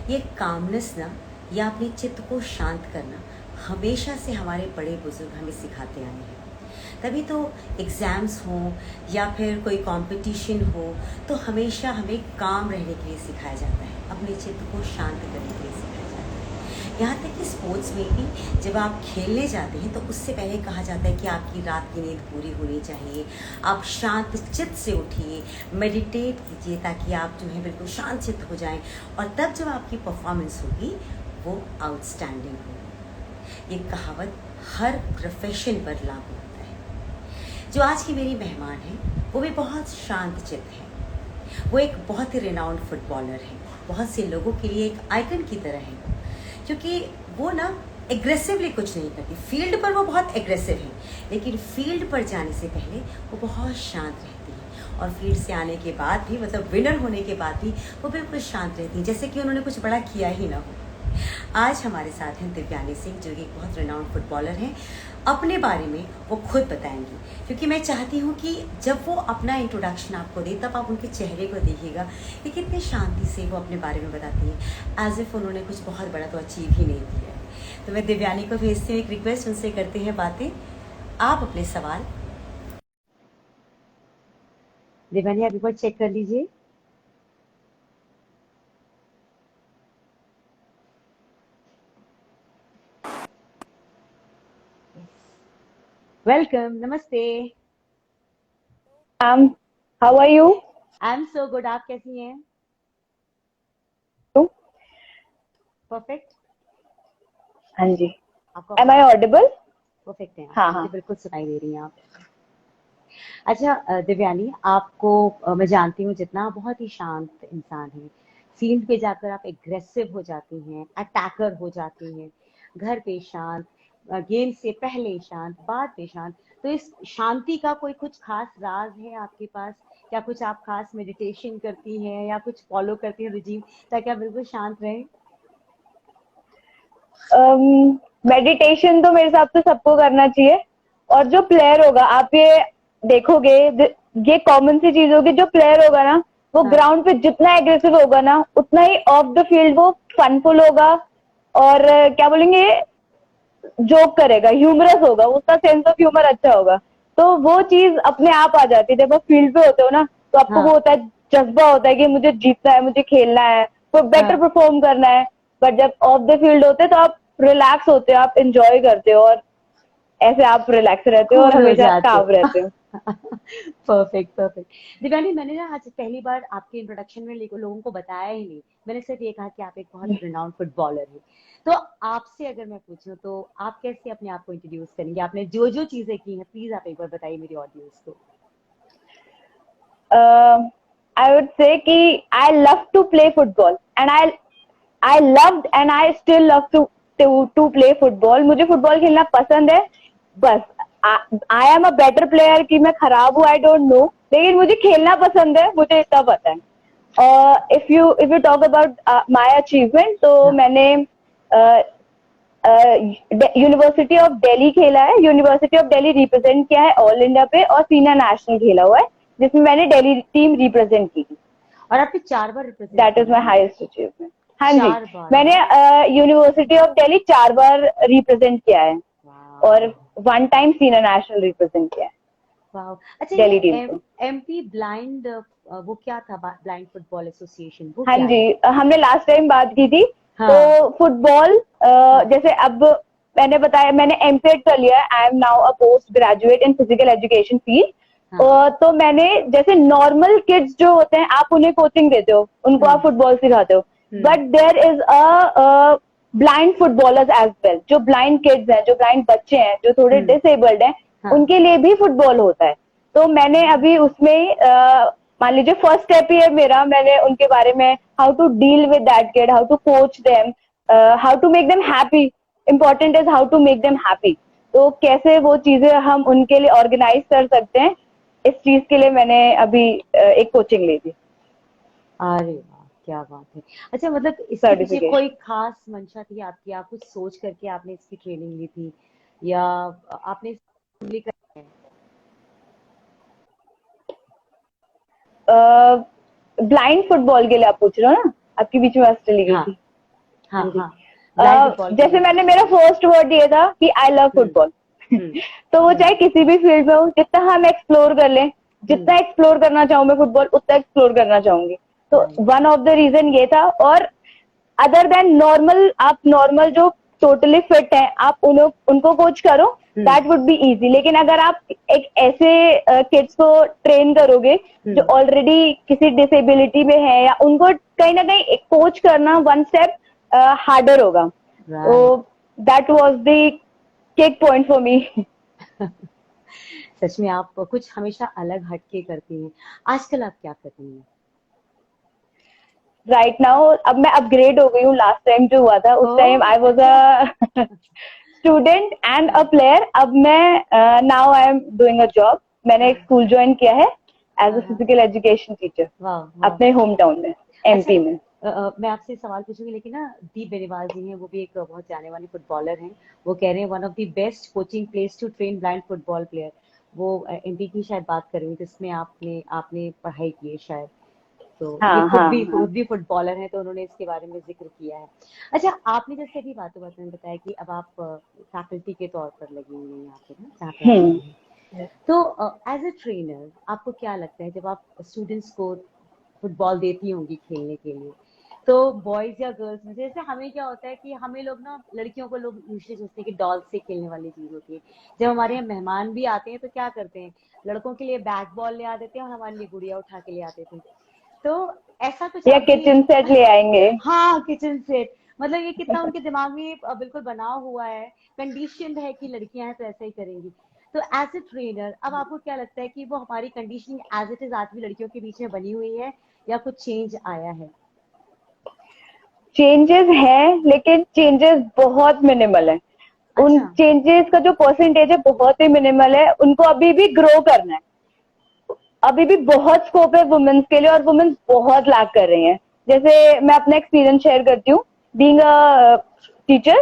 ये कामनेस ना, या अपने चित्त को शांत करना, हमेशा से हमारे बड़े बुजुर्ग हमें सिखाते आए हैं। तभी तो एग्ज़ाम्स हों या फिर कोई कंपटीशन हो, तो हमेशा हमें काम रहने के लिए सिखाया जाता है, अपने चित्त को शांत करने के लिए सिखाया जाता है। यहाँ तक कि स्पोर्ट्स में भी जब आप खेलने जाते हैं तो उससे पहले कहा जाता है कि आपकी रात की नींद पूरी होनी चाहिए, आप शांत चित्त से उठिए, मेडिटेट कीजिए ताकि आप जो है बिल्कुल शांत चित्त हो जाएं, और तब जब आपकी परफॉर्मेंस होगी वो आउटस्टैंडिंग होगी। ये कहावत हर प्रोफेशन पर लागू होता है। जो आज की मेरी मेहमान है वो भी बहुत शांत चित्त है। वो एक बहुत ही रिनाउंड फुटबॉलर है, बहुत से लोगों के लिए एक आइकन की तरह है, क्योंकि वो ना एग्रेसिवली कुछ नहीं करती। फील्ड पर वो बहुत एग्रेसिव है, लेकिन फील्ड पर जाने से पहले वो बहुत शांत रहती है, और फील्ड से आने के बाद भी, मतलब विनर होने के बाद भी वो बिल्कुल शांत रहती हैं, जैसे कि उन्होंने कुछ बड़ा किया ही ना हो। आज हमारे साथ हैं दिव्यानी सिंह, जो कि एक बहुत रिनाउंड फुटबॉलर हैं। अपने बारे में वो खुद बताएंगी, क्योंकि मैं चाहती हूँ कि जब वो अपना इंट्रोडक्शन आपको दे तब आप उनके चेहरे को देखिएगा कि कितने शांति से वो अपने बारे में बताती हैं, एज इफ उन्होंने कुछ बहुत बड़ा तो अचीव ही नहीं किया है। तो मैं दिव्यानी को भेजती हूँ, एक रिक्वेस्ट, उनसे करते हैं बातें। आप अपने सवाल दिव्यानी आप एक बार चेक कर लीजिए। वेलकम, नमस्ते। How are you? I am so good, आप कैसी हैं? परफेक्ट। हाँ जी। आपको Am I आवाज audible? परफेक्ट है, आप हाँ मुझे हाँ। बिल्कुल सुनाई दे रही हैं आप। अच्छा दिव्यानी, आपको मैं जानती हूँ जितना, आप बहुत ही शांत इंसान हैं। फील्ड पे जाकर आप एग्रेसिव हो जाती हैं, अटैकर हो जाती हैं, घर पे शांत, गेम से पहले शांत, बाद में शांत। तो इस शांति का कोई कुछ खास राज है आपके पास? क्या कुछ आप खास मेडिटेशन करती हैं या कुछ फॉलो करती हैं रुजीन, ताकि आप बिल्कुल शांत रहें? मेडिटेशन तो मेरे हिसाब से सबको करना चाहिए। और जो प्लेयर होगा, आप ये देखोगे, ये कॉमन सी चीज होगी, जो प्लेयर होगा ना, वो हाँ। ग्राउंड पे जितना एग्रेसिव होगा ना, उतना ही ऑफ द फील्ड वो फनफुल होगा। और क्या बोलेंगे, जोक करेगा, ह्यूमरस होगा, उसका सेंस ऑफ ह्यूमर अच्छा होगा। तो वो चीज अपने आप आ जाती है जब आप फील्ड पे होते हो ना। तो आपको वो हाँ। होता है, जज्बा होता है कि मुझे जीतना है, मुझे खेलना है, तो बेटर हाँ। परफॉर्म करना है। बट जब ऑफ द फील्ड होते हैं तो आप रिलैक्स होते हो, आप इंजॉय करते हो, और ऐसे आप रिलैक्स रहते हो और कूल हो हमेशा जाते काम रहते हो। Perfect, perfect. दिव्यानी, मैंने ना आज पहली बार आपके इंट्रोडक्शन में लोगों को बताया ही नहीं। मैंने सिर्फ ये कहा कि आप एक बहुत रिनाउंड फुटबॉलर हैं। तो आपसे अगर मैं पूछूं तो आप कैसे अपने आप को इंट्रोड्यूस करेंगे? आपने जो जो चीजें की हैं, प्लीज आप एक बार बताइए मेरी ऑडियंस को। आई वुड से कि I love to play football, and I loved and I still love to play football. मुझे फुटबॉल खेलना पसंद है। बस I am a better player, कि मैं खराब हूँ आई डोंट नो, लेकिन मुझे खेलना पसंद है, मुझे इतना पता है। If you talk about my achievement, तो हाँ। मैंने यूनिवर्सिटी ऑफ दिल्ली खेला है, यूनिवर्सिटी ऑफ दिल्ली रिप्रेजेंट किया है ऑल इंडिया पे, और सीनियर नेशनल खेला हुआ है, जिसमें मैंने दिल्ली टीम रिप्रेजेंट की थी। और आपने 4 बार रिप्रेजेंट दैट किया इज है माई ना? Highest achievement. हाँ जी। 4 बार, मैंने वाह। University of Delhi 4 bar represent किया है, और वाह। 1 टाइम सीनियर नेशनल रिप्रेजेंट किया है वाह। अच्छा, ये दिल्ली टीम को। एमपी ब्लाइंड, वो क्या था? ब्लाइंड फुटबॉल एसोसिएशन, वो हाँ क्या जी, है? हमने लास्ट टाइम बात की थी। हाँ। तो फुटबॉल, हाँ। जैसे अब मैंने बताया, मैंने एमटेक कर लिया है, I am now a post graduate in physical education field. हाँ। तो मैंने, जैसे नॉर्मल किड्स जो होते हैं, आप उन्हें कोचिंग देते हो, उनको आप हम्म। फुटबॉल सिखाते हो, hmm. But there is a blind footballers as well. जो ब्लाइंड किड्स हैं, जो ब्लाइंड बच्चे हैं, जो थोड़े हम्म। डिसेबल्ड हैं, हाँ। उनके लिए भी फुटबॉल होता है। तो मैंने अभी उसमें मान लीजिए फर्स्ट स्टेप ही है मेरा, मैंने उनके बारे में, how to deal with that kid, how to coach them, how to make them happy. Important is how to make them happy. तो कैसे वो चीजें हम उनके लिए ऑर्गेनाइज कर सकते हैं, इस चीज के लिए मैंने अभी एक कोचिंग ली थी, अरे वाह, क्या बात है। अच्छा, मतलब इसके पीछे कोई सर्टिफिकेशन। खास मंशा थी आपकी? आप कुछ सोच करके आपने इसकी ट्रेनिंग ली थी, या आपने simply कर- ब्लाइंड फुटबॉल के लिए आप पूछ रहे हो ना, आपके बीच में आवाज चली गई हाँ। थी। हाँ हाँ जी। हाँ, ब्लाइंड फुटबॉल के जैसे लिए। मैंने मेरा फर्स्ट वर्ड दिया था कि आई लव हम्म फुटबॉल। हम्म तो वो चाहे किसी भी फील्ड में हो, जितना हम एक्सप्लोर कर लें, हम्म। जितना एक्सप्लोर करना चाहूँ मैं फुटबॉल उतना एक्सप्लोर करना चाहूंगी। तो right. One of the reason ये था। और अदर देन नॉर्मल, आप नॉर्मल जो टोटली फिट है आप उनको कोच करो, hmm that would be easy. लेकिन अगर आप एक ऐसे किड्स को ट्रेन करोगे जो हम्म। ऑलरेडी किसी डिसेबिलिटी में है, या उनको कहीं ना कहीं कोच करना वन स्टेप हार्डर होगा। तो right. That was the kick point for me. सच में आप कुछ हमेशा अलग हटके करती हैं। आजकल आप क्या कर रही हैं? राइट नाउ अब मैं अपग्रेड हो गई हूँ। लास्ट टाइम जो हुआ था उस टाइम ओह आई वाज अच्छा। अ स्टूडेंट एंड अ हाँ प्लेयर। अब मैं now I am doing a job. मैंने एक हाँ स्कूल ज्वाइन किया है एज अ हाँ हाँ। फिजिकल एजुकेशन टीचर वाह वाह। अपने होम टाउन में, अच्छा, एमपी में। मैं आपसे सवाल पूछूंगी, लेकिन ना दीप बेनीवाल जी हैं, वो भी एक बहुत जाने वाले फुटबॉलर हैं। वो कह रहे हैं one of the best coaching place to train blind football player. वो एमपी की शायद बात कर रही थी, जिसमें आपने आपने पढ़ाई की है शायद। तो ये हाँ हाँ हाँ। खुद भी फुटबॉलर हैं, तो उन्होंने इसके बारे में जिक्र किया है। अच्छा, आपने जैसे अभी बातों बातों में बताया कि अब आप फैकल्टी के तौर पर लगी हुई हैं यहाँ पे ना, जहाँ पे आप हम्म। लगी हैं। तो एज अ ट्रेनर आपको क्या लगता है, जब आप स्टूडेंट्स को फुटबॉल देती होंगी खेलने के लिए, तो बॉयज या गर्ल्स में जैसे हमें क्या होता है कि हमें लोग ना, लड़कियों को लोग यूजुअली सोचते हैं कि डॉल से खेलने वाली चीज होती है। जब हमारे यहाँ मेहमान भी आते हैं तो क्या करते हैं, लड़कों के लिए बैट बॉल ले आ देते हैं और हमारे लिए गुड़िया उठा के ले आते थे। तो ऐसा कुछ या आप भी। किचन सेट ले आएंगे। हाँ, किचन सेट। मतलब ये कितना उनके दिमाग में बिल्कुल बना हुआ है, कंडीशनड है कि लड़कियां हैं तो ऐसा ही करेंगी। तो एज ए ट्रेनर अब आपको क्या लगता है कि वो हमारी कंडीशनिंग एज इट इज आज भी लड़कियों के बीच में बनी हुई है, या कुछ चेंज आया है? चेंजेस हैं लेकिन चेंजेस बहुत मिनिमल है। उन अच्छा। चेंजेस का जो परसेंटेज है बहुत ही मिनिमल है। उनको अभी भी ग्रो करना है। अभी भी बहुत स्कोप है वुमेन्स के लिए, और वुमेन्स बहुत लैक कर रही हैं। जैसे मैं अपना एक्सपीरियंस शेयर करती हूँ, being a teacher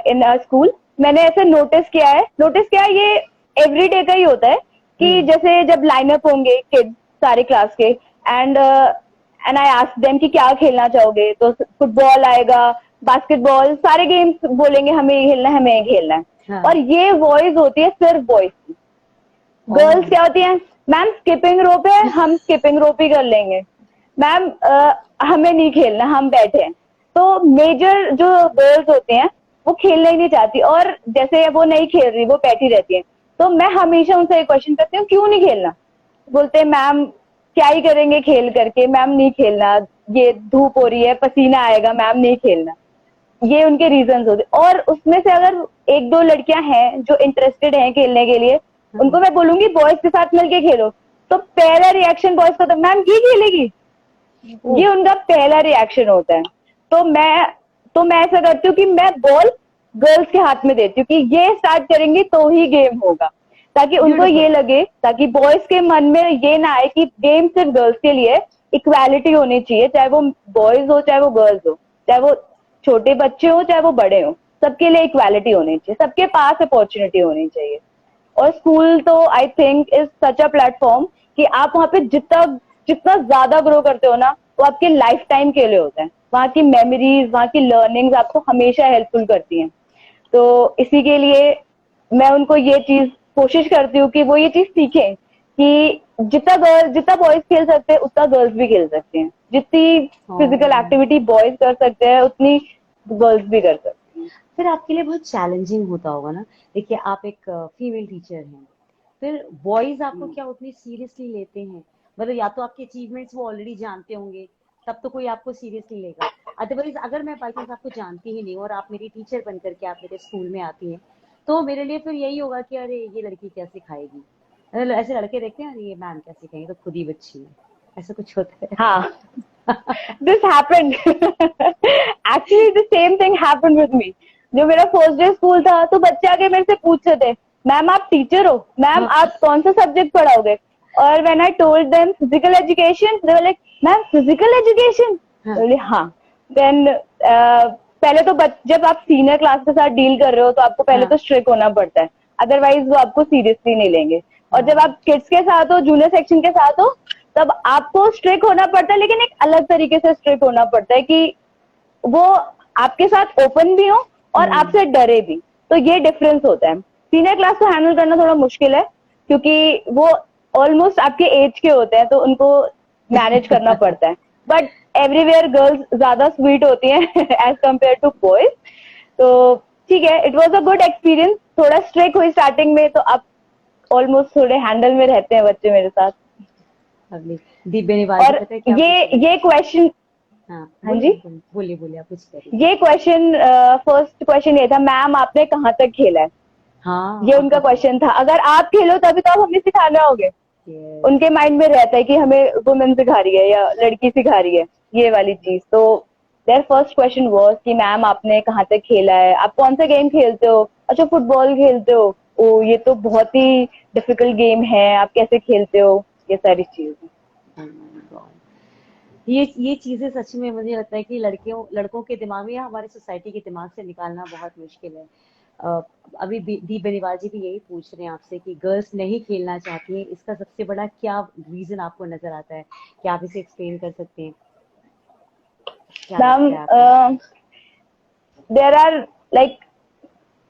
in a school. मैंने ऐसे नोटिस किया है, ये एवरीडे का ही होता है कि हम्म जैसे जब लाइनअप होंगे किड्स सारे क्लास के, एंड आई आस्क देम कि क्या खेलना चाहोगे, तो फुटबॉल आएगा, बास्केटबॉल, सारे गेम्स बोलेंगे हमें ये खेलना है, हमें ये खेलना है। और हाँ। ये वॉइस होती है सिर्फ बॉयज की। ओ। गर्ल्स क्या होती हैं, मैम स्किपिंग रोप है, हम स्किपिंग रोप ही कर लेंगे। मैम हमें नहीं खेलना, हम बैठे हैं। तो मेजर जो गर्ल्स होती हैं वो खेलना ही नहीं चाहती, और जैसे वो नहीं खेल रही वो बैठी रहती है। तो मैं हमेशा उनसे एक क्वेश्चन करती हूँ, क्यों नहीं खेलना? बोलते हैं मैम क्या ही करेंगे खेल करके, मैम नहीं खेलना, ये धूप हो रही है, पसीना आएगा, मैम नहीं खेलना। ये उनके रीजंस होते। और उसमें से अगर एक दो लड़कियां हैं जो इंटरेस्टेड हैं खेलने के लिए, हाँ। उनको मैं बोलूंगी बॉयज के साथ मिलके खेलो, तो पहला रिएक्शन बॉयज का तो मैम ये खेलेगी, ओह। ये उनका पहला रिएक्शन होता है। तो मैं ऐसा करती हूँ कि मैं बॉल गर्ल्स के हाथ में देती हूँ कि ये स्टार्ट करेंगी तो ही गेम होगा, ताकि उनको ब्यूटीफुल। ये लगे, ताकि बॉयज के मन में ये ना आए कि गेम सिर्फ गर्ल्स के लिए। इक्वालिटी होनी चाहिए, चाहे वो बॉयज हो चाहे वो गर्ल्स हो, चाहे वो छोटे बच्चे हो चाहे वो बड़े हो, सबके लिए इक्वालिटी होनी चाहिए, सबके पास अपॉर्चुनिटी होनी चाहिए। और स्कूल तो I think is such a platform कि आप वहाँ पे जितना जितना ज्यादा ग्रो करते हो ना, वो आपके लाइफ टाइम के लिए होता है। वहाँ की मेमोरीज, वहाँ की लर्निंग्स आपको हमेशा हेल्पफुल करती हैं। तो इसी के लिए मैं उनको ये चीज कोशिश करती हूँ कि वो ये चीज सीखें कि जितना बॉयज खेल सकते हैं उतना गर्ल्स भी खेल सकते हैं, जितनी फिजिकल ओह। एक्टिविटी बॉयज कर सकते हैं उतनी गर्ल्स भी कर सकते हैं। फिर आपके लिए बहुत चैलेंजिंग होता होगा ना। देखिए, आप एक फीमेल टीचर हैं, फिर बॉयज आपको क्या उतनी सीरियसली लेते हैं? मतलब या तो आपके अचीवमेंट्स वो ऑलरेडी जानते होंगे, तब तो कोई आपको सीरियसली लेगा। अदरवाइज अगर मैं बाई चांस आपको जानती ही नहीं और आप मेरी टीचर बन करके आप मेरे स्कूल में आती हैं, तो मेरे लिए फिर यही होगा कि अरे ये लड़की क्या सिखाएगी। ऐसे लड़के देखते हैं, अरे ये मैम क्या सिखाएंगे, तो खुद ही बच्ची है। ऐसा कुछ होता हाँ, है? This happened actually the same thing happened with me. जो मेरा फर्स्ट डे स्कूल था तो बच्चे आके मेरे से पूछते थे, मैम आप टीचर हो, मैम हाँ आप कौन सा सब्जेक्ट पढ़ाओगे? और when I told them physical education, they were like ma'am physical education. हाँ बोले हाँ। देन पहले तो जब आप सीनियर क्लास के साथ डील कर रहे हो तो आपको पहले हाँ तो स्ट्रिक्ट होना पड़ता है, अदरवाइज वो आपको सीरियसली नहीं लेंगे। और जब हाँ। आप किड्स के साथ हो, जूनियर सेक्शन के साथ हो, तब आपको स्ट्रिक्ट होना पड़ता है, लेकिन एक अलग तरीके से स्ट्रिक्ट होना पड़ता है कि वो आपके साथ ओपन भी हो और आपसे डरे भी, तो ये डिफरेंस होता है। सीनियर क्लास को हैंडल करना थोड़ा मुश्किल है क्योंकि वो ऑलमोस्ट आपके एज के होते हैं, तो उनको मैनेज करना पड़ता है। बट एवरीवेयर गर्ल्स ज्यादा स्वीट होती हैं एज कम्पेयर टू बॉयज, तो ठीक है, it was a good experience. थोड़ा स्ट्रिक्ट हुई स्टार्टिंग में, तो अब ऑलमोस्ट थोड़े हैंडल में रहते हैं बच्चे मेरे साथ। दीप बेनीवाल और पता है क्या ये क्वेश्चन, हाँ हाँ जी, बोलिए बोलिए, आप कुछ करिए। ये क्वेश्चन, फर्स्ट क्वेश्चन ये था, मैम आपने कहाँ तक खेला है? हाँ, ये उनका क्वेश्चन था। अगर आप खेलो तभी तो आप हमें सिखाने आओगे। उनके माइंड में रहता है कि हमें वुमेन सिखा रही है या लड़की सिखा रही है, ये वाली चीज। तो देयर फर्स्ट क्वेश्चन वाज कि मैम आपने कहाँ तक खेला है, आप कौन सा गेम खेलते हो? अच्छा, फुटबॉल खेलते हो? ओ, ये तो बहुत ही डिफिकल्ट गेम है, आप कैसे खेलते हो? ये सारी चीजें। ये चीजें सच में मुझे लगता है कि लड़कों के दिमाग में या हमारे सोसाइटी के दिमाग से निकालना बहुत मुश्किल है। अभी दीप बेनीवाल जी भी यही पूछ रहे हैं आपसे कि गर्ल्स नहीं खेलना चाहती हैं, इसका सबसे बड़ा क्या रीजन आपको नजर आता है? क्या आप इसे एक्सप्लेन कर सकते हैं? Ma'am, there are like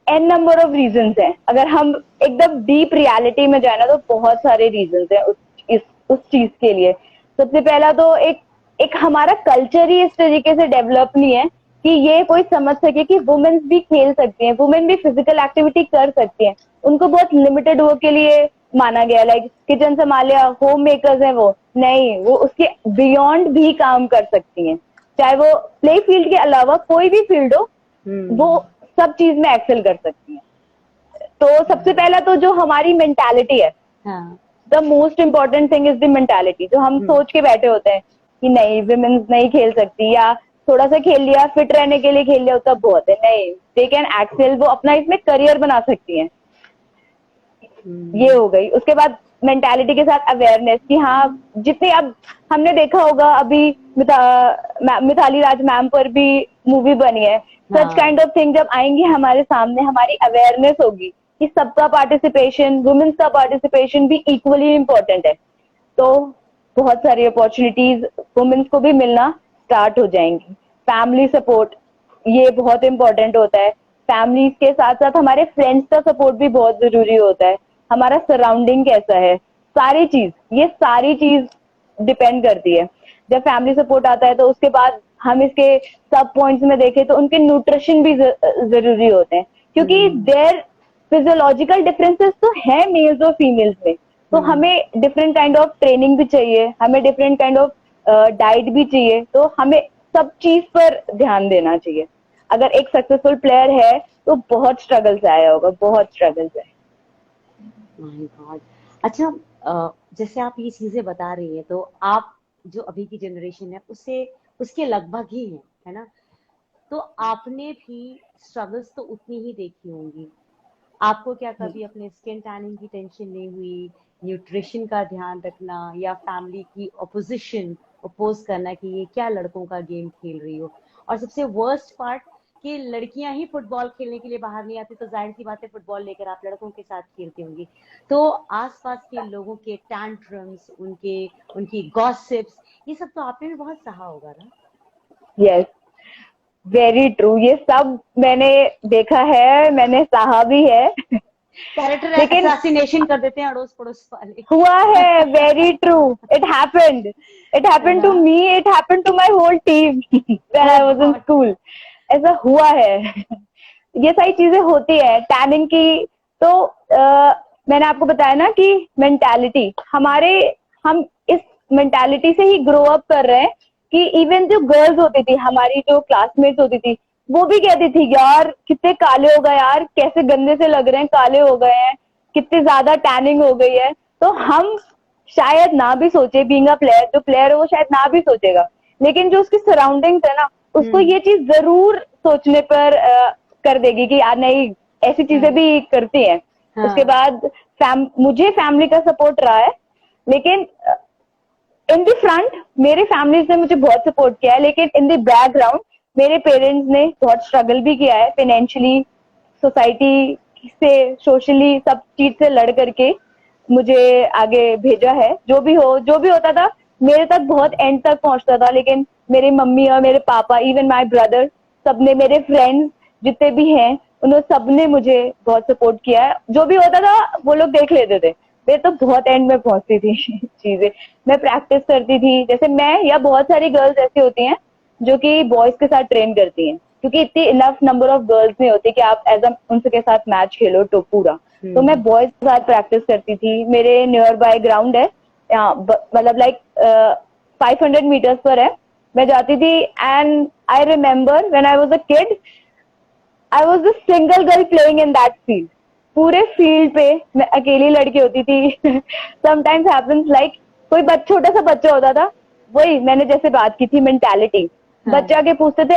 n number of reasons हैं। अगर हम एकदम डीप रियलिटी में जाए ना, तो बहुत सारे रीजंस हैं उस चीज के लिए। सबसे पहला तो एक हमारा कल्चर ही इस तरीके से डेवलप नहीं है कि ये कोई समझ सके कि वुमेन्स भी खेल सकती हैं, वुमेन भी फिजिकल एक्टिविटी कर सकती हैं। उनको बहुत लिमिटेड वर्क के लिए माना गया, लाइक किचन संभालिया, होम मेकर्स हैं वो। नहीं, वो उसके बियॉन्ड भी काम कर सकती हैं, चाहे वो प्ले फील्ड के अलावा कोई भी फील्ड हो, वो सब चीज में एक्सेल कर सकती हैं। तो सबसे पहला तो जो हमारी मेंटालिटी है, the most important thing is the mentality. जो हम सोच के बैठे होते हैं कि नहीं, विमेन्स नहीं खेल सकती, या थोड़ा सा खेल लिया, फिट रहने के लिए खेल लिया, तब बहुत है। नहीं, दे कैन एक्सेल, वो अपना इसमें करियर बना सकती हैं। ये हो गई। उसके बाद मेंटालिटी के साथ अवेयरनेस कि हाँ, जितने अब हमने देखा होगा, अभी मिताली राज मैम पर भी मूवी बनी है। सच काइंड ऑफ थिंग जब आएंगी हमारे सामने, हमारी अवेयरनेस होगी कि सबका पार्टिसिपेशन, वुमेन्स का पार्टिसिपेशन भी इक्वली इम्पोर्टेंट है, तो बहुत सारी अपॉर्चुनिटीज वुमेन्स को भी मिलना स्टार्ट हो जाएंगी। फैमिली सपोर्ट, ये बहुत इम्पोर्टेंट होता है। फैमिली के साथ साथ हमारे फ्रेंड्स का सपोर्ट भी बहुत जरूरी होता है। हमारा सराउंडिंग कैसा है, ये सारी चीज डिपेंड करती है। जब फैमिली सपोर्ट आता है, तो उसके बाद हम इसके सब पॉइंट्स में देखें तो उनके न्यूट्रिशन भी जरूरी होते हैं, क्योंकि देयर फिजियोलॉजिकल डिफरेंसेस तो है मेल्स और फीमेल्स में। तो हमें डिफरेंट काइंड ऑफ ट्रेनिंग भी चाहिए, हमें डिफरेंट काइंड ऑफ डाइट भी चाहिए, तो हमें सब चीज पर ध्यान देना चाहिए। अगर एक सक्सेसफुल प्लेयर है तो बहुत स्ट्रगल्स आया होगा, बहुत स्ट्रगल्स है। My God. अच्छा, जैसे आप ये चीजें बता रही हैं, तो आप जो अभी की जनरेशन है उसके लगभग ही है ना? तो आपने भी स्ट्रगल्स तो उतनी ही देखी होंगी। आपको क्या कभी अपने स्किन टैनिंग की टेंशन नहीं हुई, न्यूट्रिशन का ध्यान रखना, या फैमिली की अपोज करना कि ये क्या लड़कों का गेम खेल रही हो? और सबसे वर्स्ट पार्ट कि लड़कियां ही फुटबॉल खेलने के लिए बाहर नहीं आती, तो जाहिर सी बात है फुटबॉल लेकर आप लड़कों के साथ खेलती होंगी। तो आसपास के लोगों के टैंट्रम्स, उनकी गॉसिप्स, ये सब तो आपने भी बहुत सहा होगा ना? Yes, very true. ये सब मैंने देखा है, मैंने सहा भी है। कैरेक्टर असैसिनेशन कर देते हैं अड़ोस पड़ोस वाले। हुआ है, very true. It happened to me, it happened to my whole team when I was in school. ऐसा हुआ है। ये सारी चीजें होती है टैनिंग की। तो मैंने आपको बताया ना कि मेंटालिटी, हम इस मेंटालिटी से ही ग्रो अप कर रहे हैं कि इवन जो गर्ल्स होती थी, हमारी जो क्लासमेट्स होती थी, वो भी कहती थी यार कितने काले हो गए, यार कैसे गंदे से लग रहे हैं, काले हो गए हैं, कितनी ज्यादा टैनिंग हो गई है। तो हम शायद ना भी सोचे, बीइंग अ प्लेयर, जो प्लेयर है वो शायद ना भी सोचेगा, लेकिन जो उसकी सराउंडिंग्स है ना, उसको ये चीज जरूर सोचने पर कर देगी कि यार नहीं, ऐसी चीजें भी करती हैं। उसके बाद मुझे फैमिली का सपोर्ट रहा है, लेकिन इन द फ्रंट मेरे फैमिली ने मुझे बहुत सपोर्ट किया है, लेकिन इन द बैकग्राउंड मेरे पेरेंट्स ने बहुत स्ट्रगल भी किया है फाइनेंशियली, सोसाइटी से, सोशली, सब चीज से लड़ करके मुझे आगे भेजा है। जो भी होता था मेरे तक बहुत एंड तक पहुंचता था, लेकिन मेरी मम्मी और मेरे पापा, इवन माय ब्रदर, सबने, मेरे फ्रेंड्स जितने भी हैं उन्होंने सबने मुझे बहुत सपोर्ट किया है। जो भी होता था वो लोग देख लेते थे। मैं तो बहुत एंड में पहुंचती थी चीजें। मैं प्रैक्टिस करती थी, जैसे मैं या बहुत सारी गर्ल्स ऐसी होती हैं जो कि बॉयज के साथ ट्रेन करती हैं, क्योंकि इतनी इनफ नंबर ऑफ गर्ल्स नहीं होती कि आप एज उनसे के साथ मैच खेलो तो पूरा। तो मैं बॉयज के साथ प्रैक्टिस करती थी। मेरे नियर बाय ग्राउंड है यहाँ, मतलब लाइक 500 मीटर्स पर है। मैं जाती थी and I remember when I was a kid, I was the single girl playing in that field. पूरे फील्ड पे मैं अकेली लड़की होती थी। समटाइम्स हैपेंस लाइक कोई छोटा सा बच्चा होता था, वही मैंने जैसे बात की थी मेंटालिटी, बच्चे आके पूछते थे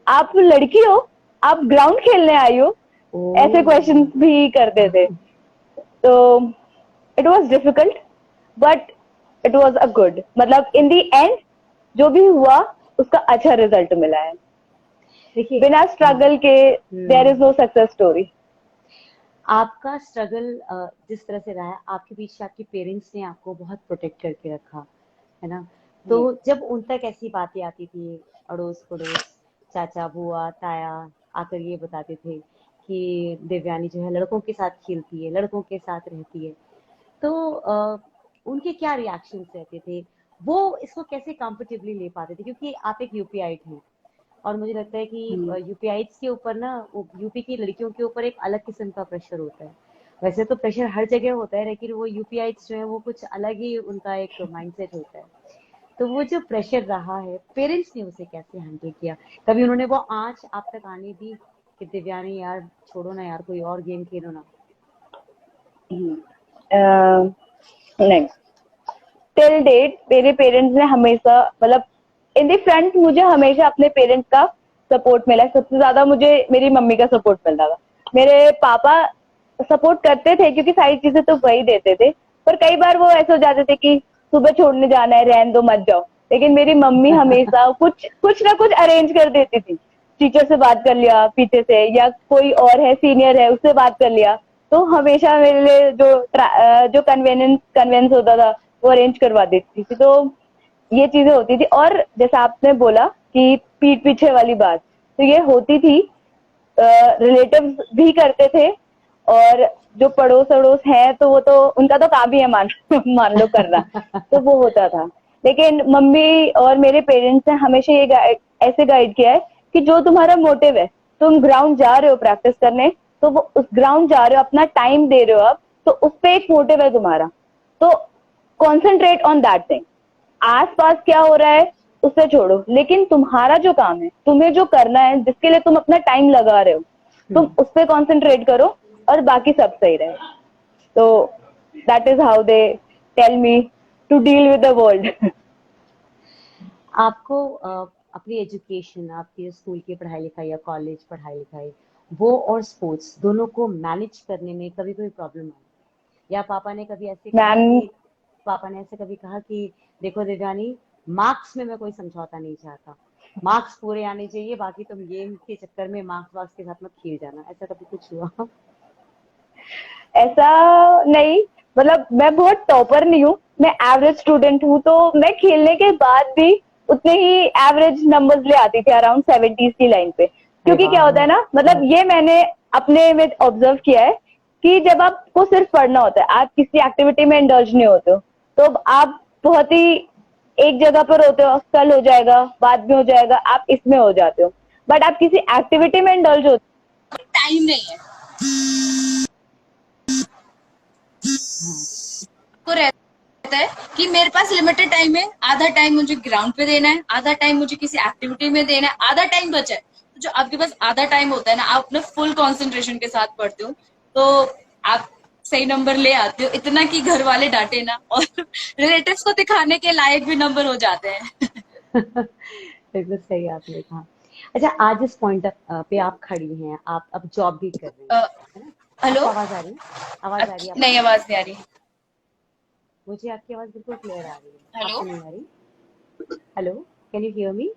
आप लड़की हो, आप ग्राउंड खेलने आई हो, ऐसे क्वेश्चंस भी करते थे। तो it was difficult but it was a good, मतलब इन दी एंड जो भी हुआ उसका अच्छा रिजल्ट मिला है। देखिए, बिना स्ट्रगल के there is no success story. आपका स्ट्रगल जिस तरह से रहा है, आपके पीछे आपके पेरेंट्स ने आपको बहुत प्रोटेक्ट करके रखा है ना। तो जब उन तक ऐसी बातें आती थी, अड़ोस पड़ोस, चाचा बुआ ताया आकर ये बताते थे कि देवयानी जो है लड़कों के साथ खेलती है, लड़कों के साथ रहती है, तो उनके क्या रिएक्शंस रहते थे? वो इसको कैसे कंफर्टेबली ले पाते थे? क्योंकि आप एक यूपीआईट हैं और मुझे लगता है कि यूपीआईट्स के ऊपर ना, यूपी की लड़कियों के ऊपर एक अलग किस्म का प्रेशर होता है। वैसे तो प्रेशर हर जगह होता है, लेकिन वो यूपीआईट्स जो है वो कुछ अलग ही उनका एक माइंडसेट होता है। तो वो जो प्रेशर रहा है, पेरेंट्स ने उसे कैसे हैंडल किया? कभी उन्होंने वो आंच आप तक आने दी कि देवयानी यार छोड़ो ना यार, कोई और गेम खेलो ना? नहीं, टिल डेट मेरे पेरेंट्स ने हमेशा, मतलब इन दी फ्रंट मुझे हमेशा अपने पेरेंट्स का सपोर्ट मिला है। सबसे ज्यादा मुझे मेरी मम्मी का सपोर्ट मिलता था। मेरे पापा सपोर्ट करते थे क्योंकि सारी चीजें तो वही देते थे, पर कई बार वो ऐसे हो जाते थे कि सुबह छोड़ने जाना है, रहने दो मत जाओ। लेकिन मेरी मम्मी हमेशा कुछ कुछ ना कुछ अरेंज कर देती थी। टीचर से बात कर लिया पीछे से, या कोई और है सीनियर है उससे बात कर लिया, तो हमेशा मेरे लिए जो कन्वेंस होता था वो अरेंज करवा देती थी। तो ये चीजें होती थी। और जैसा आपने बोला कि पीठ पीछे वाली बात, तो ये होती थी, रिलेटिव्स भी करते थे, और जो पड़ोस अड़ोस है तो वो तो उनका तो काम ही है, मान लो करना, तो वो होता था। लेकिन मम्मी और मेरे पेरेंट्स ने हमेशा ये ऐसे गाइड किया है कि जो तुम्हारा मोटिव है, तुम ग्राउंड जा रहे हो प्रैक्टिस करने, तो वो उस ग्राउंड जा रहे हो, अपना टाइम दे रहे हो आप, तो उस पे एक मोटिव है तुम्हारा, तो कॉन्सेंट्रेट ऑन दैट थिंग। आसपास क्या हो रहा है उसे छोड़ो, लेकिन तुम्हारा जो काम है, तुम्हें जो करना है, जिसके लिए तुम अपना टाइम लगा रहे हो, तुम उस पर कॉन्सेंट्रेट करो और बाकी सब सही रहे। तो that is how they tell me to deal with the world. आपको अपनी एजुकेशन, आपकी स्कूल की पढ़ाई लिखाई या कॉलेज पढ़ाई लिखाई, वो और स्पोर्ट्स दोनों को मैनेज करने में कभी कोई प्रॉब्लम आई? या पापा ने कभी ऐसे कहा मैम, कि देखो देवयानी, मार्क्स में मैं कोई समझौता नहीं चाहता, मार्क्स पूरे आने चाहिए, बाकी तुम गेम के चक्कर में मार्क्स वार्क्स के साथ मत खेल जाना, ऐसा कभी कुछ हुआ? ऐसा नहीं, मतलब मैं बहुत टॉपर नहीं हूँ, मैं एवरेज स्टूडेंट हूँ। तो मैं खेलने के बाद भी उतने ही एवरेज नंबर्स ले आती थी, अराउंड 70s की लाइन पे। अरे क्योंकि क्या वाह! होता है ना, मतलब ये मैंने अपने में ऑब्जर्व किया है कि जब आपको सिर्फ पढ़ना होता है, आप किसी एक्टिविटी में इंडल्ज नहीं होते हो, तो आप बहुत ही एक जगह पर होते हो, कल हो जाएगा, बाद में हो जाएगा, आप इसमें हो जाते हो। बट आप किसी एक्टिविटी में इंडल्ज होते हो, टाइम नहीं है को रहता है कि मेरे पास लिमिटेड टाइम है, आधा टाइम मुझे ग्राउंड पे देना है, आधा टाइम मुझे किसी एक्टिविटी में देना है, आधा टाइम बचा है। तो जो आपके पास आधा टाइम होता है ना, आप अपने फुल कंसंट्रेशन के साथ पढ़ते हो, तो आप सही नंबर ले आते हो, इतना कि घर वाले डांटे ना, और रिलेटिव्स को दिखाने के लायक भी नंबर हो जाते हैं। बिल्कुल सही आपने कहा। अच्छा, आज इस पॉइंट पे आप खड़ी हैं, आप अब जॉब भी कर रही हैं, है ना? हेलो, आपको आवाज आ रही है? आवाज आ रही है नहीं आपको? आवाज नहीं आ रही। मुझे आपकी आवाज बिल्कुल क्लियर आ रही है, हेलो, आपको नहीं आ रही? Hello, can you hear me?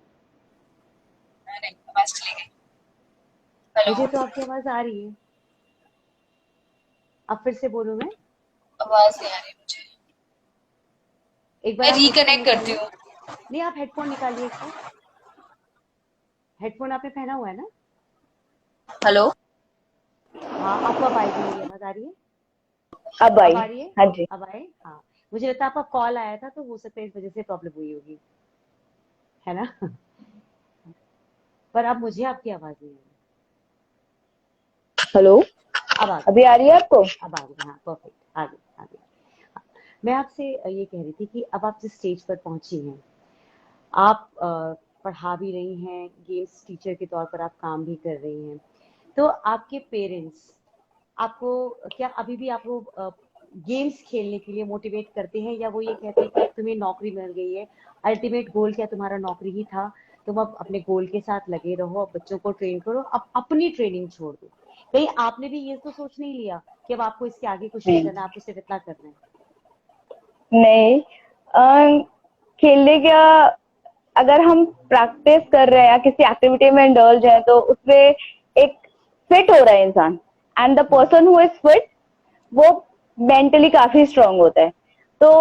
नहीं आवाज चली गई। हेलो, मुझे तो आपकी आवाज आ रही है। अब फिर से बोलूं मैं? आवाज नहीं आ रही मुझे, एक बार मैं आप हेडफोन रिकनेक्ट करती निकालिए। हूँ। नहीं, आप हेडफोन निकालिए एक बार। हेडफोन आपने पहना हुआ है ना? हेलो, हाँ, आपको अब आएगी, मेरी आवाज आ रही है? अब आई। अब आ रही है? हाँ जी। अब आए? हाँ, मुझे लगता है आपका कॉल आया था, तो हो सकता है इस वजह से प्रॉब्लम हुई होगी, है ना? पर अब मुझे आपकी आवाज नहीं आ रही। हेलो, अब आ गई, अभी आ रही है आपको? अब आ गई, हाँ, परफेक्ट, आ गई, आ गई। हाँ, मैं आपसे ये कह रही थी कि अब आप जिस स्टेज पर पहुंची हैं, आप पढ़ा भी रही हैं, गेम्स टीचर के तौर पर आप काम भी कर रही हैं, तो आपके पेरेंट्स आपको क्या अभी भी आपको गेम्स खेलने के लिए मोटिवेट करते हैं, या वो ये कहते हैं कि अब तुम्हें नौकरी मिल गई है, अल्टीमेट गोल क्या तुम्हारा नौकरी ही था, तुम अब अपने गोल के साथ लगे रहो, अब बच्चों को ट्रेन करो, अब अपनी ट्रेनिंग छोड़ दो? कहीं आपने भी ये तो सोच नहीं लिया कि अब आपको इसके आगे कुछ नहीं नहीं, करना, आपको सिर्फ इतना करना है? नहीं। खेलने का, अगर हम प्रैक्टिस कर रहे हैं या किसी एक्टिविटी में इंडल्ज है तो उसमें एक फिट हो रहा है इंसान, and the person who is fit वो मेंटली काफी स्ट्रांग होता है। तो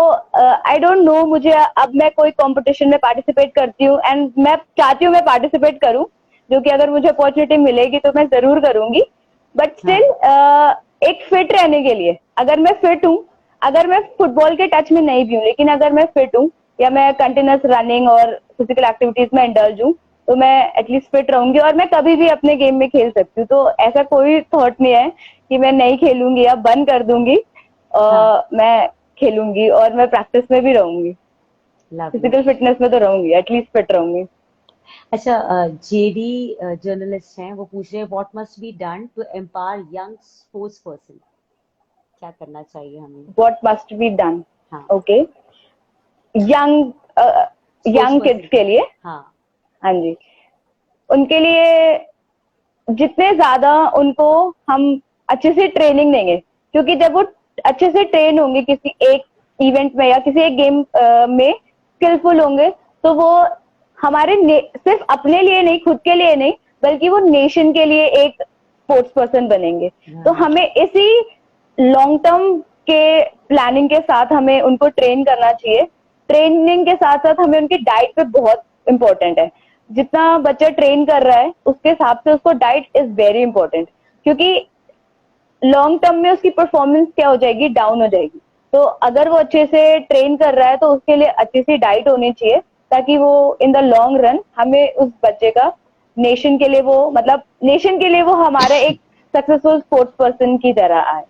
आई डोंट नो, मुझे अब मैं कोई कंपटीशन में पार्टिसिपेट करती हूँ एंड मैं चाहती हूँ मैं पार्टिसिपेट करूँ, जो कि अगर मुझे अपॉर्चुनिटी मिलेगी तो मैं जरूर करूंगी। बट हाँ, स्टिल एक फिट रहने के लिए, अगर मैं फिट हूँ, अगर मैं फुटबॉल के टच में नहीं भी हूँ लेकिन अगर मैं फिट हूँ या मैं कंटिन्यूस रनिंग और फिजिकल एक्टिविटीज में इंडल्ज हूँ, तो मैं एटलीस्ट फिट रहूंगी और मैं कभी भी अपने गेम में खेल सकती हूँ। तो ऐसा कोई थॉट नहीं है कि मैं नहीं खेलूंगी या बंद कर दूंगी। हाँ, मैं खेलूंगी और मैं प्रैक्टिस में भी रहूंगी, लवली। फिजिकल फिटनेस में तो रहूंगी, एटलीस्ट फिट रहूंगी। अच्छा, जेडी जर्नलिस्ट हैं, वो पूछ रहे हैं what must be done to empower young sports person, क्या करना चाहिए हमें? What must be done? हाँ, okay, young sports young person kids के के लिए। लिए। हाँ, हाँ जी, उनके लिए जितने ज्यादा उनको हम अच्छे से ट्रेनिंग देंगे, क्योंकि जब वो अच्छे से ट्रेन होंगे किसी एक इवेंट में या किसी एक गेम में स्किलफुल होंगे, तो वो हमारे सिर्फ अपने लिए नहीं, खुद के लिए नहीं, बल्कि वो नेशन के लिए एक स्पोर्ट्स पर्सन बनेंगे। तो हाँ, हमें इसी लॉन्ग टर्म के प्लानिंग के साथ हमें उनको ट्रेन करना चाहिए। ट्रेनिंग के साथ साथ हमें उनकी डाइट पे बहुत इंपॉर्टेंट है। जितना बच्चा ट्रेन कर रहा है उसके हिसाब से उसको डाइट इज वेरी इंपॉर्टेंट, क्योंकि लॉन्ग टर्म में उसकी परफॉर्मेंस क्या हो जाएगी, डाउन हो जाएगी। तो अगर वो अच्छे से ट्रेन कर रहा है तो उसके लिए अच्छी सी डाइट होनी चाहिए, ताकि वो इन द लॉन्ग रन हमें उस बच्चे का नेशन के लिए, वो मतलब नेशन के लिए वो हमारा एक सक्सेसफुल स्पोर्ट्स पर्सन की तरह आए।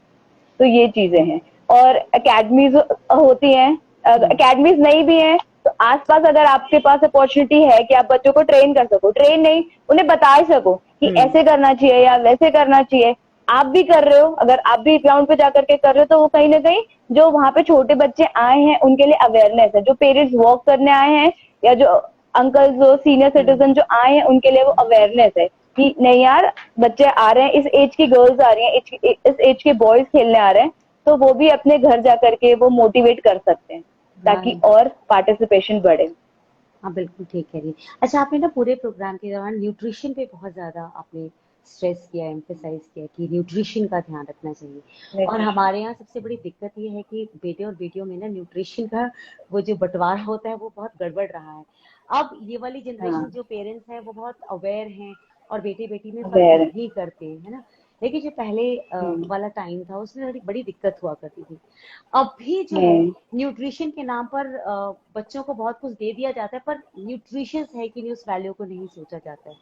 तो ये चीजें हैं। और एकेडमीज होती हैं, हम्म, एकेडमीज नहीं भी हैं तो आसपास अगर आपके पास अपॉर्चुनिटी है कि आप बच्चों को ट्रेन कर सको, ट्रेन नहीं, उन्हें बता सको कि हम्म, ऐसे करना चाहिए या वैसे करना चाहिए। आप भी कर रहे हो, अगर आप भी ग्राउंड पे जाकर के कर रहे हो, तो वो कहीं ना कहीं जो वहां पे छोटे बच्चे आए हैं उनके लिए अवेयरनेस है। जो पेरेंट्स वॉक करने आए हैं या जो अंकल जो सीनियर हम्म, सिटीजन जो आए हैं उनके लिए वो अवेयरनेस है कि नहीं यार, बच्चे आ रहे हैं, इस एज की गर्ल्स आ रही हैं, इस एज के बॉयज खेलने आ रहे हैं, तो वो भी अपने घर जाकर के वो मोटिवेट कर सकते हैं ताकि हाँ, और पार्टिसिपेशन बढ़े। हाँ, बिल्कुल ठीक कह रही है। अच्छा, आपने ना पूरे प्रोग्राम के दौरान न्यूट्रिशन पे बहुत ज्यादा आपने स्ट्रेस किया, एम्फेसाइज किया कि न्यूट्रिशन का ध्यान रखना चाहिए। और न्यूट्रिशन। हमारे यहाँ सबसे बड़ी दिक्कत ये है कि बेटे और बेटियों में ना न्यूट्रिशन का वो जो बंटवारा होता है वो बहुत गड़बड़ रहा है। अब ये वाली जनरेशन हाँ, जो पेरेंट्स हैं वो बहुत अवेयर हैं और बेटे बेटी में फर्क अवेयर है। नहीं करते, है ना? लेकिन जो पहले वाला टाइम था उसमें बड़ी बड़ी दिक्कत हुआ करती थी। अभी जो है न्यूट्रिशन के नाम पर बच्चों को बहुत कुछ दे दिया जाता है, पर न्यूट्रिशियस है कि नहीं उस वैल्यू को नहीं सोचा जाता है।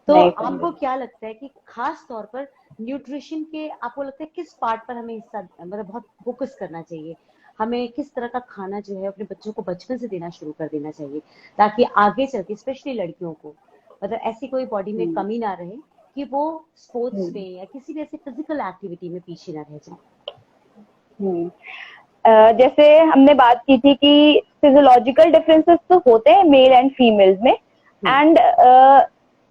तो नहीं आपको समझे। क्या लगता है कि खास तौर पर न्यूट्रिशन के आपको लगता है किस पार्ट पर हमें हिस्सा मतलब बहुत फोकस करना चाहिए? हमें किस तरह का खाना जो है अपने बच्चों को बचपन से देना शुरू कर देना चाहिए, ताकि आगे चल के स्पेशली लड़कियों को मतलब ऐसी कोई बॉडी में हम्म, कमी ना रहे कि वो स्पोर्ट्स हम्म, में या किसी भी ऐसे फिजिकल एक्टिविटी में पीछे ना रह जाए? हम्म। जैसे हमने बात की थी कि फिजियोलॉजिकल डिफरेंसेस तो होते हैं मेल एंड फीमेल्स में, hmm, and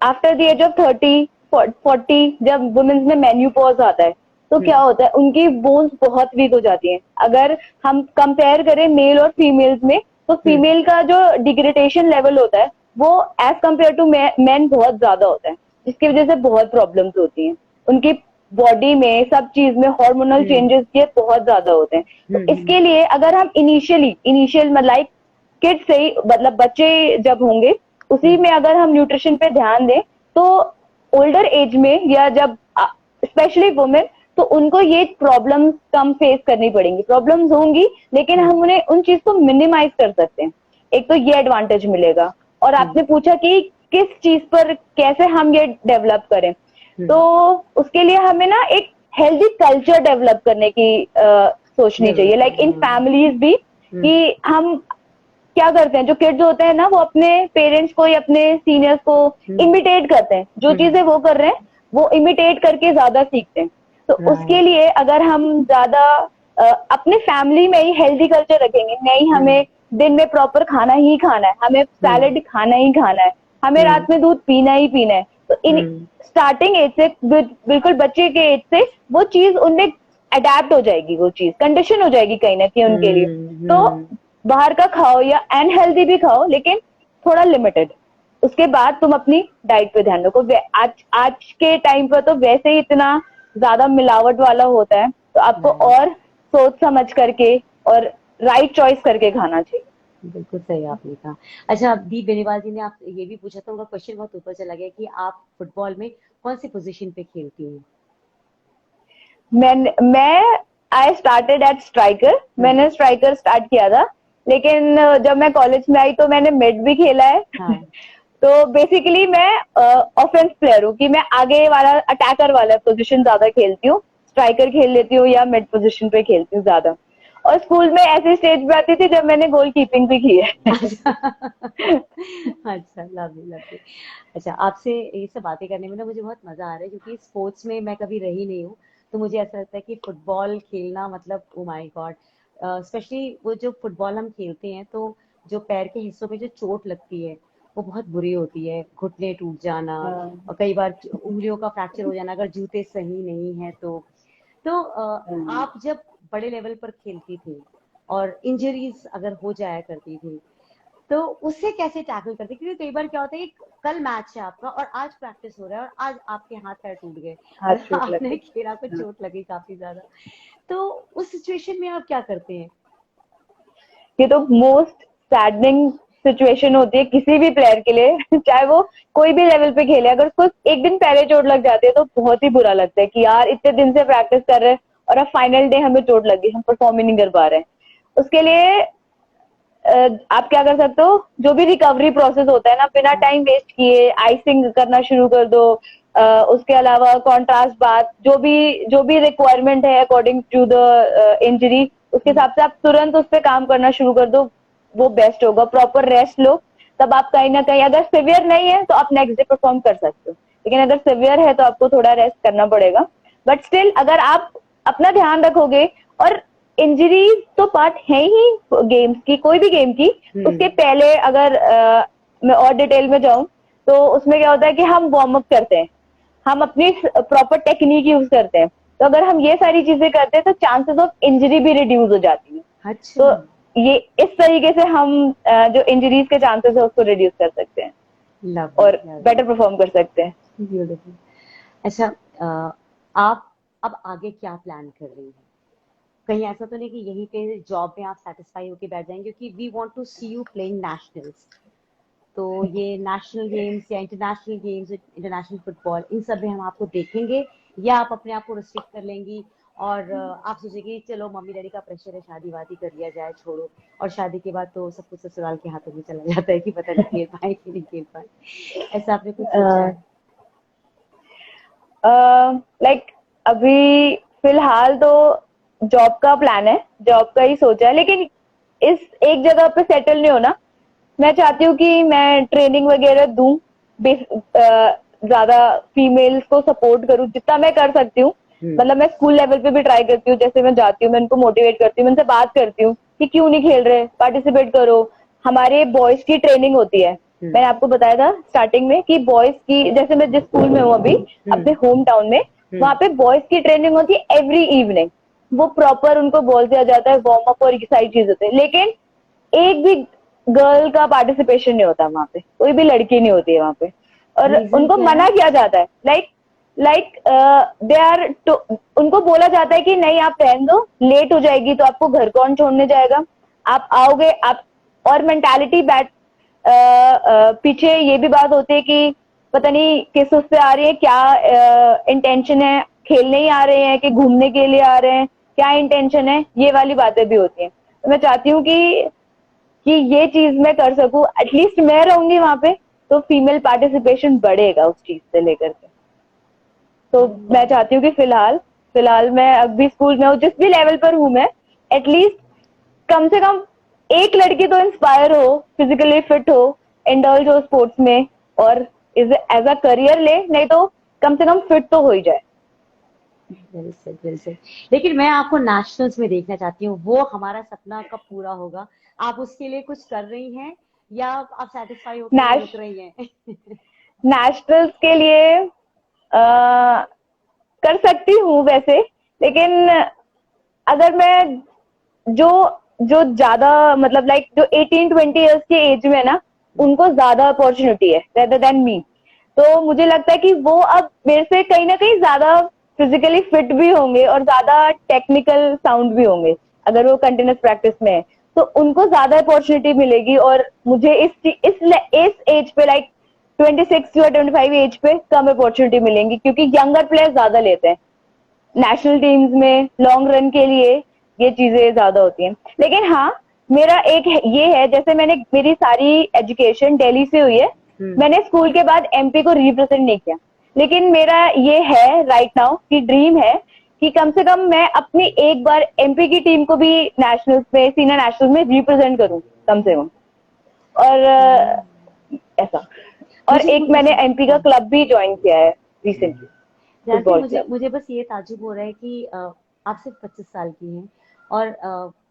after the age of 30 40 जब वुमेन्स में मेन्यूपॉज आता है तो क्या हम्म, होता है, उनकी बोन्स बहुत वीक हो जाती हैं। अगर हम कंपेयर करें मेल और फीमेल्स में, तो हम्म, फीमेल का जो डिग्रेडेशन लेवल होता है वो एज कम्पेयर टू मैन बहुत ज्यादा होता है, जिसकी वजह से बहुत प्रॉब्लम्स होती हैं उनकी बॉडी में, सब चीज में हार्मोनल हम्म, चेंजेस ये बहुत ज्यादा होते हैं। तो हम्म, इसके लिए अगर हम इनिशियल मतलब किड से ही, मतलब बच्चे जब होंगे उसी में अगर हम न्यूट्रिशन पे ध्यान दें तो ओल्डर एज में या जब स्पेशली वुमेन, तो उनको ये प्रॉब्लम्स कम फेस करनी पड़ेंगी। प्रॉब्लम्स होंगी लेकिन हम उन्हें उन चीज को मिनिमाइज कर सकते हैं, एक तो ये एडवांटेज मिलेगा। और आपने पूछा कि किस चीज पर कैसे हम ये डेवलप करें, तो उसके लिए हमें ना एक हेल्दी कल्चर डेवलप करने की सोचनी चाहिए, लाइक इन फैमिलीज भी, कि हम क्या करते हैं, जो किड्स होते हैं ना वो अपने पेरेंट्स को या अपने सीनियर्स को इमिटेट करते हैं, जो चीजें वो कर रहे हैं वो इमिटेट करके ज्यादा सीखते हैं। तो उसके लिए अगर हम ज्यादा अपने फैमिली में ही हेल्दी कल्चर रखेंगे, नहीं हमें दिन में प्रॉपर खाना ही खाना है, हमें सैलेड खाना ही खाना है, हमें रात में दूध पीना ही पीना है, तो इन स्टार्टिंग एज से, बिल्कुल बच्चे के एज से वो चीज उनमें अडेप्ट हो जाएगी, वो चीज कंडीशन हो जाएगी कहीं ना कहीं उनके लिए। तो बाहर का खाओ या अनहेल्दी भी खाओ लेकिन थोड़ा लिमिटेड। उसके बाद तुम अपनी डाइट पे ध्यान रखो। आज के टाइम पर तो वैसे ही इतना ज्यादा मिलावट वाला होता है, तो आपको और सोच समझ करके और राइट चॉइस करके खाना चाहिए। बिल्कुल सही आपने कहा। अच्छा, दीप बेनीवाल जी ने आप ये भी पूछा था, उनका क्वेश्चन बहुत ऊपर चला गया कि आप फुटबॉल में कौन सी पोजीशन पे खेलती हैं? मैं आई स्टार्टेड एट स्ट्राइकर, मैंने स्ट्राइकर स्टार्ट किया था, लेकिन जब मैं कॉलेज में आई तो मैंने मिड भी खेला है। हाँ। तो बेसिकली मैं ऑफेंस प्लेयर हूँ, कि मैं आगे वाला अटैकर वाला पोजीशन ज्यादा खेलती हूँ, स्ट्राइकर खेल लेती हूँ या मिड पोजीशन पे खेलती हूँ ज्यादा। और स्कूल में ऐसी स्टेज पे आती थी जब मैंने गोल कीपिंग भी की है। अच्छा, लवली लवली। अच्छा, आपसे ये सब बातें करने में ना मुझे बहुत मजा आ रहा है, क्योंकि स्पोर्ट्स में मैं कभी रही नहीं हूँ, तो मुझे ऐसा लगता है कि फुटबॉल खेलना मतलब ओ माय गॉड, स्पेशली वो जो फुटबॉल हम खेलते हैं तो जो पैर के हिस्सों पे जो चोट लगती है वो बहुत बुरी होती है, घुटने टूट जाना और कई बार उंगलियों का फ्रैक्चर हो जाना अगर जूते सही नहीं है तो आप जब बड़े लेवल पर खेलती थी और इंजरीज अगर हो जाया करती थी तो उससे कैसे टैकल करते? क्योंकि कई बार क्या होता है कि कल मैच है आपका और आज प्रैक्टिस हो रहा है और आज आपके हाथ पैर टूट गए और आपने खेला को चोट लगी काफी ज्यादा, तो उस सिचुएशन में आप क्या करते हैं? ये तो मोस्ट सैडनिंग सिचुएशन होती है किसी भी प्लेयर के लिए, चाहे वो कोई भी लेवल पे खेले। अगर उसको एक दिन पहले चोट लग जाती है तो बहुत ही बुरा लगता है कि यार इतने दिन से प्रैक्टिस कर रहे हैं और अब फाइनल डे हमें चोट लगी, हम परफॉर्म ही नहीं कर पा रहे हैं। उसके लिए आप क्या कर सकते हो, जो भी रिकवरी प्रोसेस होता है ना, बिना टाइम वेस्ट किए आइसिंग करना शुरू कर दो। उसके अलावा कॉन्ट्रास्ट बात, जो भी रिक्वायरमेंट है अकॉर्डिंग टू द इंजरी, उसके हिसाब से आप तुरंत उस पर काम करना शुरू कर दो, वो बेस्ट होगा। प्रॉपर रेस्ट लो, तब आप कहीं ना कहीं, अगर सिवियर नहीं है तो आप नेक्स्ट डे परफॉर्म कर सकते हो, लेकिन अगर सिवियर है तो आपको थोड़ा रेस्ट करना पड़ेगा। बट स्टिल अगर आप अपना ध्यान रखोगे, और इंजरी तो पार्ट है ही गेम्स की, कोई भी गेम की। उसके पहले अगर मैं और डिटेल में जाऊं तो उसमें क्या होता है कि हम वार्म अप करते हैं, हम अपनी प्रॉपर टेक्निक यूज करते हैं, तो अगर हम ये सारी चीजें करते हैं तो चांसेस ऑफ इंजरी भी रिड्यूस हो जाती है। अच्छा। तो ये इस तरीके से हम जो इंजरीज के चांसेस है उसको रिड्यूस कर सकते हैं और बेटर परफॉर्म कर सकते हैं। ब्यूटीफुल। अच्छा, आप अब आगे क्या प्लान कर रही हैं? कहीं ऐसा तो नहीं कि यहीं पे जॉब में आप सेटिस्फाई होके बैठ जाएंगे? क्योंकि we want to see you playing nationals, तो ये नेशनल गेम्स या इंटरनेशनल गेम्स, इंटरनेशनल फुटबॉल, इन सब में हम आपको देखेंगे, या आप अपने आप को रिस्ट्रिक्ट कर लेंगी और आप सोचेंगे चलो मम्मी डैडी का प्रेशर है, शादी वादी कर लिया जाए, छोड़ो, और शादी के बाद तो सब कुछ ससुराल के हाथों में चला जाता है कि पता नहीं खेल पाए कि नहीं खेल पाए, ऐसा आपने कुछ सोचा है? लाइक अभी फिलहाल तो जॉब का प्लान है, जॉब का ही सोचा है, लेकिन इस एक जगह पे सेटल नहीं होना। मैं चाहती हूँ कि मैं ट्रेनिंग वगैरह दूं, ज्यादा फीमेल्स को सपोर्ट करूं जितना मैं कर सकती हूँ। मतलब मैं स्कूल लेवल पे भी ट्राई करती हूँ, जैसे मैं जाती हूँ, मैं उनको मोटिवेट करती हूँ, मैं उनसे बात करती हूँ कि क्यों नहीं खेल रहे, पार्टिसिपेट करो। हमारे बॉयज की ट्रेनिंग होती है, मैंने आपको बताया था स्टार्टिंग में कि बॉयज की, जैसे मैं जिस स्कूल में हूँ अभी अपने होम टाउन में, वहाँ पे बॉयज की ट्रेनिंग होती है एवरी इवनिंग। वो प्रॉपर उनको बोल दिया जाता है, वार्म अप और ये सारी चीज होती है, लेकिन एक भी गर्ल का पार्टिसिपेशन नहीं होता वहाँ पे, कोई भी लड़की नहीं होती है वहाँ पे, और उनको मना किया जाता है। लाइक दे आर, उनको बोला जाता है कि नहीं आप रहने दो, लेट हो जाएगी तो आपको घर कौन छोड़ने जाएगा, आप आओगे आप, और मेंटालिटी बैड पीछे ये भी बात होती है कि पता नहीं किस उससे आ रही है, क्या इंटेंशन है, खेलने ही आ रहे हैं कि घूमने के लिए आ रहे हैं, क्या इंटेंशन है, ये वाली बातें भी होती हैं। तो मैं चाहती हूँ कि ये चीज मैं कर सकूं, एटलीस्ट मैं रहूंगी वहां पे तो फीमेल पार्टिसिपेशन बढ़ेगा उस चीज से लेकर के। तो मैं चाहती हूँ कि फिलहाल मैं अभी स्कूल में हूँ, जिस भी लेवल पर हूँ मैं, एटलीस्ट कम से कम एक लड़की तो इंस्पायर हो, फिजिकली फिट हो, इंडल्ज हो स्पोर्ट्स में, और इज एज अ करियर ले, नहीं तो कम से कम फिट तो हो ही जाए। Well said, well said. लेकिन मैं आपको नेशनल्स में देखना चाहती हूँ, वो हमारा सपना कब पूरा होगा? आप उसके लिए कुछ कर रही हैं या आप सेटिस्फाई होकर नेश रुक रही हैं? नेशनल्स के लिए कर सकती हूँ वैसे, लेकिन अगर मैं जो जो ज्यादा मतलब लाइक जो 18-20 इयर्स के एज में है ना, उनको ज्यादा अपॉर्चुनिटी है रेदर देन मी। तो मुझे लगता है कि वो अब मेरे से कहीं ना कहीं ज्यादा फिजिकली फिट भी होंगे और ज्यादा टेक्निकल साउंड भी होंगे, अगर वो कंटिन्यूस प्रैक्टिस में है तो उनको ज्यादा अपॉर्चुनिटी मिलेगी, और मुझे इस एज पे लाइक 26 या 25 एज पे कम अपॉर्चुनिटी मिलेंगी, क्योंकि यंगर प्लेयर्स ज्यादा लेते हैं नेशनल टीम्स में लॉन्ग रन के लिए, ये चीजें ज्यादा होती हैं। लेकिन हाँ, मेरा ये है, जैसे मेरी सारी एजुकेशन दिल्ली से हुई है, मैंने स्कूल के बाद एमपी को रिप्रेजेंट नहीं किया, लेकिन मेरा ये है राइट नाउ की ड्रीम है कि कम से कम मैं अपनी एक बार एमपी की टीम को भी नेशनल्स में, सीनियर नेशनल्स में रिप्रेजेंट करूं कम से कम। और ऐसा, और एक मैंने एमपी का क्लब भी ज्वाइन किया है रिसेंटली, जानती, फुटबॉल मुझे क्लब। मुझे बस ये ताज्जुब हो रहा है कि आप सिर्फ 25 साल की हैं और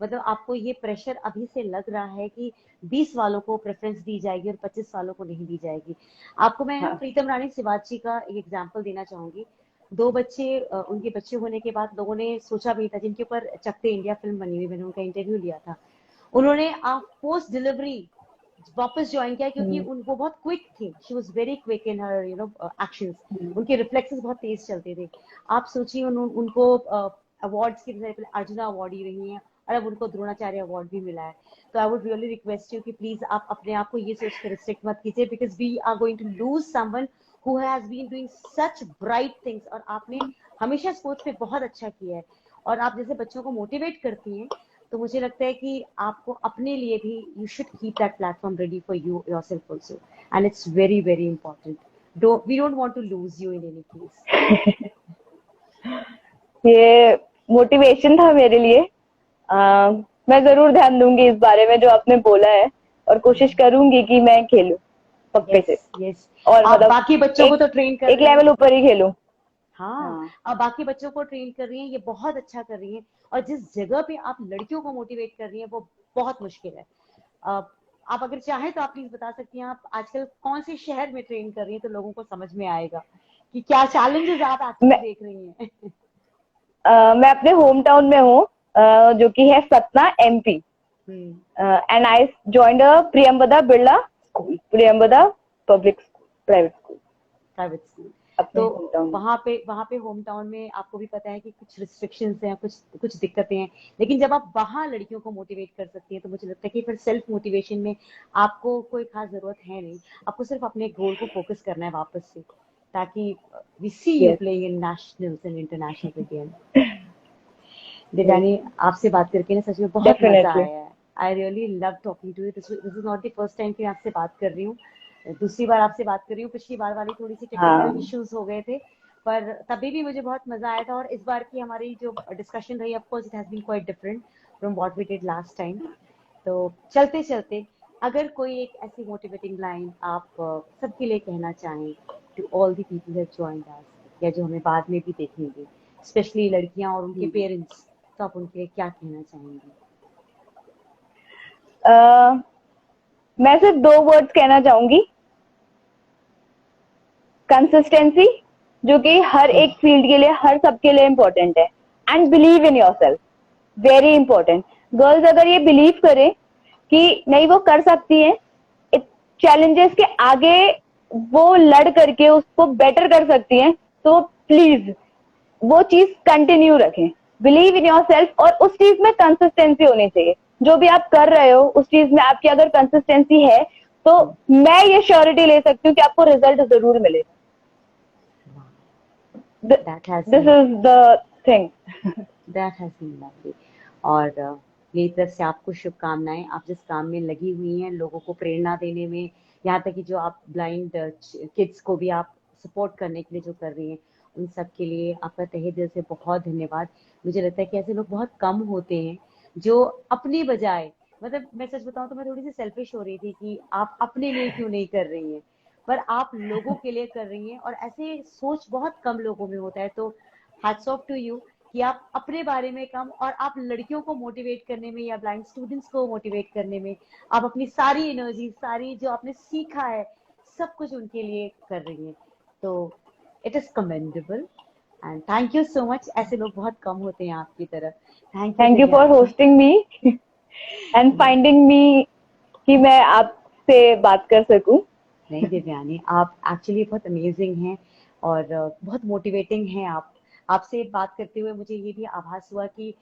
मतलब आपको ये प्रेशर अभी से लग रहा है कि 20 वालों को प्रेफरेंस दी जाएगी और 25 वालों को नहीं दी जाएगी। आपको मैं हाँ प्रीतम रानी शिवाजी का एक एग्जांपल देना चाहूंगी। दो बच्चे, उनके बच्चे होने के बाद लोगों ने सोचा भी था, जिनके ऊपर चकते इंडिया फिल्म बनी हुई, मैंने उनका इंटरव्यू लिया था, उन्होंने पोस्ट डिलीवरी वापस ज्वाइन किया क्योंकि वो बहुत क्विक थी। She was very quick in her actions, उनके रिफ्लेक्सेस बहुत तेज चलते थे। आप सोचिए उनको अवार्ड्स की तरह पहले अर्जुना अवार्ड ही रही हैं और अब उनको द्रोणाचार्य अवार्ड भी मिला है। तो I would really request you कि प्लीज आप अपने आप को ये सोच कर रिस्ट्रिक्ट मत कीजिए, because we are going to lose someone who has been doing such bright things. और आपने हमेशा स्पोर्ट्स में बहुत अच्छा किया है और आप जैसे बच्चों को मोटिवेट करती हैं, तो मुझे लगता है कि आपको अपने लिए भी you should keep that platform ready for you yourself also, and it's very very important. We don't want to lose you in any case. ये मोटिवेशन था मेरे लिए। मैं जरूर ध्यान दूंगी इस बारे में जो आपने बोला है, और कोशिश करूंगी कि मैं खेलूं पक्के से। यस, और आप मतलब बाकी बच्चों को तो ट्रेन कर एक रही हैं। लेवल ऊपर ही खेलूं। हाँ, आप बाकी बच्चों को ट्रेन कर रही हैं, ये बहुत अच्छा कर रही हैं। और जिस जगह पे आप लड़कियों को मोटिवेट कर रही हैं वो बहुत मुश्किल है। आप अगर चाहें तो आप प्लीज बता सकती हैं आप आजकल कौन से शहर में ट्रेन कर रही हैं, तो लोगों को समझ में आएगा कि क्या चैलेंजेस आप एक्चुअली मैं देख रही हैं। मैं अपने होम टाउन में हूँ, जो कि है Satna MP, and I joined a Priyamvada Birla school, Priyamvada public school, private school, private school. अपने तो होम टाउन में। वहां पे होम टाउन में आपको भी पता है कि कुछ रिस्ट्रिक्शंस हैं, कुछ दिक्कतें हैं, लेकिन जब आप वहां लड़कियों को मोटिवेट कर सकती हैं तो मुझे लगता है कि फिर सेल्फ मोटिवेशन में आपको कोई खास जरूरत है नहीं। आपको सिर्फ अपने गोल को फोकस करना है वापस से, ताकि we see you yes playing in nationals and international again. Devyani, आपसे बात करके ना सच में बहुत मजा डेफिनेटली। आया है। I really love talking to you. This is not the first time कि मैं आपसे बात कर रही हूँ, दूसरी बार आपसे बात कर रही हूँ। पिछली बार वाली थोड़ी सी टेक्निकल हाँ इश्यूज हो गए थे, पर तभी भी मुझे बहुत मजा आया था। और इस बार की हमारी जो डिस्कशन रही, of course it has been quite different from what we did last time. तो चलते चलते अगर कोई एक ऐसी मोटिवेटिंग लाइन आप सबके लिए कहना चाहें, to all the people that joined us, या जो हमें बाद में भी देखेंगे, स्पेशली लड़कियां और उनके पेरेंट्स, तो आप उनके लिए क्या कहना चाहेंगे? मैं सिर्फ 2 वर्ड्स कहना चाहूंगी, कंसिस्टेंसी, जो कि हर एक फील्ड के लिए, हर सबके लिए इम्पोर्टेंट है, and believe in yourself, very important. Girls अगर ये बिलीव करें कि नहीं वो कर सकती हैं, चैलेंजेस के आगे वो लड़ करके उसको बेटर कर सकती हैं, तो प्लीज वो चीज कंटिन्यू रखें, बिलीव इन योरसेल्फ, और उस चीज में कंसिस्टेंसी होनी चाहिए। जो भी आप कर रहे हो उस चीज में आपकी अगर कंसिस्टेंसी है तो मैं ये श्योरिटी ले सकती हूँ कि आपको रिजल्ट जरूर मिलेगा. That has this been is the thing. that has been lovely. और मेरी तरफ से आपको शुभकामनाएं. आप जिस काम में लगी हुई हैं, लोगों को प्रेरणा देने में, यहाँ तक कि जो आप ब्लाइंड किड्स को भी आप सपोर्ट करने के लिए जो कर रही हैं, उन सब के लिए आपका तहे दिल से बहुत धन्यवाद. मुझे लगता है कि ऐसे लोग बहुत कम होते हैं जो अपनी बजाय, मतलब मैं सच बताऊं तो मैं थोड़ी सी सेल्फिश हो रही थी कि आप अपने लिए क्यों नहीं कर रही हैं, पर आप लोगों के लिए कर रही हैं, और ऐसे सोच बहुत कम लोगों में होता है. तो हैट्स ऑफ टू यू कि आप अपने बारे में कम, और आप लड़कियों को मोटिवेट करने में या ब्लाइंड स्टूडेंट्स को मोटिवेट करने में आप अपनी सारी एनर्जी, सारी जो आपने सीखा है, सब कुछ उनके लिए कर रही हैं. तो it is commendable and thank you so much. ऐसे लोग बहुत कम होते हैं आपकी तरफ. Thank you for hosting me and finding me कि मैं आपसे बात कर सकूं. नहीं दिव्यानी, आप एक्चुअली बहुत अमेजिंग हैं और बहुत मोटिवेटिंग हैं. आप आपसे बात करते हुए मुझे ये भी आभास हुआ कि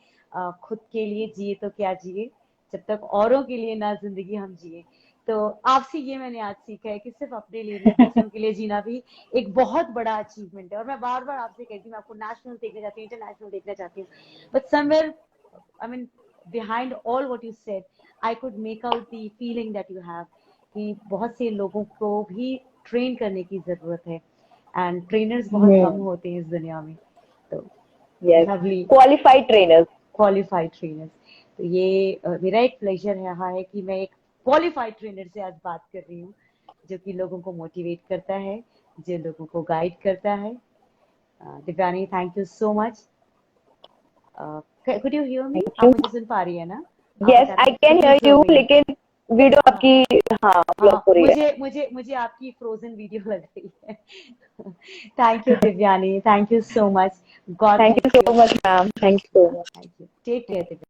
खुद के लिए जिए तो क्या जिए, जब तक औरों के लिए ना जिंदगी हम जिए. तो आपसे ये मैंने आज सीखा है कि सिर्फ अपने लिए नहीं, दूसरों के लिए जीना भी एक बहुत बड़ा अचीवमेंट है. और मैं बार बार आपसे कहती हूँ, मैं आपको नेशनल देखना चाहती हूँ, इंटरनेशनल देखना चाहती हूँ, but somewhere, I mean, behind all what you said, I could make out the feeling that you have कि बहुत से लोगों को भी ट्रेन करने की जरूरत है, एंड ट्रेनर्स बहुत कम होते हैं इस दुनिया में. तो yes, lovely qualified trainers. Qualified trainers. तो ये मेरा एक प्लेजर रहा है कि मैं एक क्वालिफाइड ट्रेनर से आज बात कर रही हूँ, जो कि लोगों को मोटिवेट करता है, जो लोगों को गाइड करता है. Divyani, thank you so much. Could you hear me? आप मुझे सुन पा रही है ना? Yes, I can hear you, लेकिन वीडियो आपकी ब्लॉक हो रही है. मुझे आपकी फ्रोजन वीडियो लग रही है. Thank you Divyani, thank you so much. God thank you so much ma'am, thank you so much. Thank you. Take care.